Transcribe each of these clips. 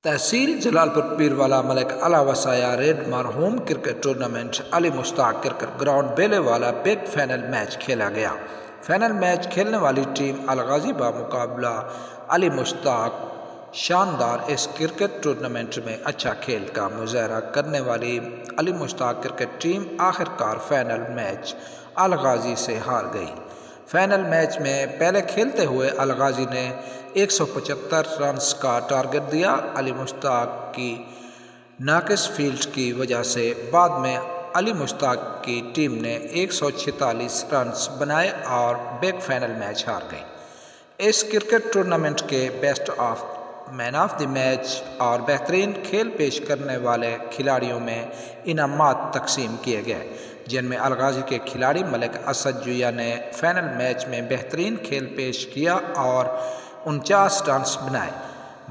तहसील जलालपुर पीरवाला मलिक अला वसाया रेड मरहूम cricket tournament Ali Mushtaq cricket ground Belewala big final match खेला गया। फाइनल मैच खेलने वाली टीम अलगाजी मुकाबला अली मुश्ताक शानदार इस क्रिकेट टूर्नामेंट में अच्छा खेल का मुजाहरा करने वाली अली मुश्ताक क्रिकेट टीम आखिरकार फाइनल मैच अलगाजी से हार गई। फाइनल मैच में पहले खेलते हुए अलगाजी ने 175 रन्स का टारगेट दिया। अली मुश्ताक की नाकिस फील्ड की वजह से बाद में अली मुश्ताक की टीम ने 146 रन्स बनाए और बिग फाइनल मैच हार गई। इस क्रिकेट टूर्नामेंट के best of man of the match और बेहतरीन खेल पेश करने वाले खिलाड़ियों में इनामात तकसीम किए गए, जिनमें अलगाजी के खिलाड़ी मलिक असद जुया ने फाइनल मैच में बेहतरीन खेल पेश किया और 49 रन्स बनाए।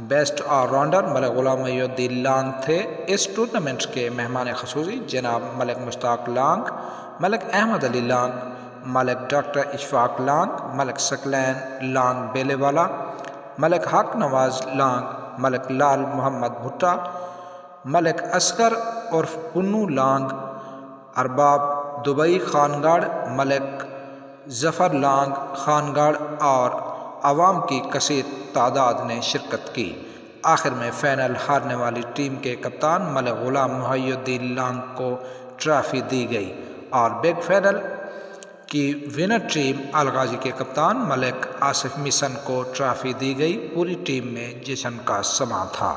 बेस्ट ऑलराउंडर मलिक गुलाम मोहिउद्दीन लांग थे। इस टूर्नामेंट के मेहमान खसूसी जनाब मलिक मुश्ताक लांग, मलिक अहमद अली लांग, मलिक डॉक्टर इशफाक लांग, मलिक सकलैन लांग बेलेवाला, मलिक हक नवाज लांग, मलिक लाल मोहम्मद भुट्टा, मलिक असगर उर्फ पुन्नू लांग, अरबाब दुबई खानगढ़, मलिक जफ़र लांग खानगढ़ और आवाम की कसीर तादाद ने शिरकत की। आखिर में फाइनल हारने वाली टीम के कप्तान मलिक गुलाम मोहिउद्दीन लांग को ट्रॉफी दी गई और बिग फाइनल की विनर टीम अलगाजी के कप्तान मलिक आसिफ मिशन को ट्रॉफी दी गई। पूरी टीम में जश्न का समा था।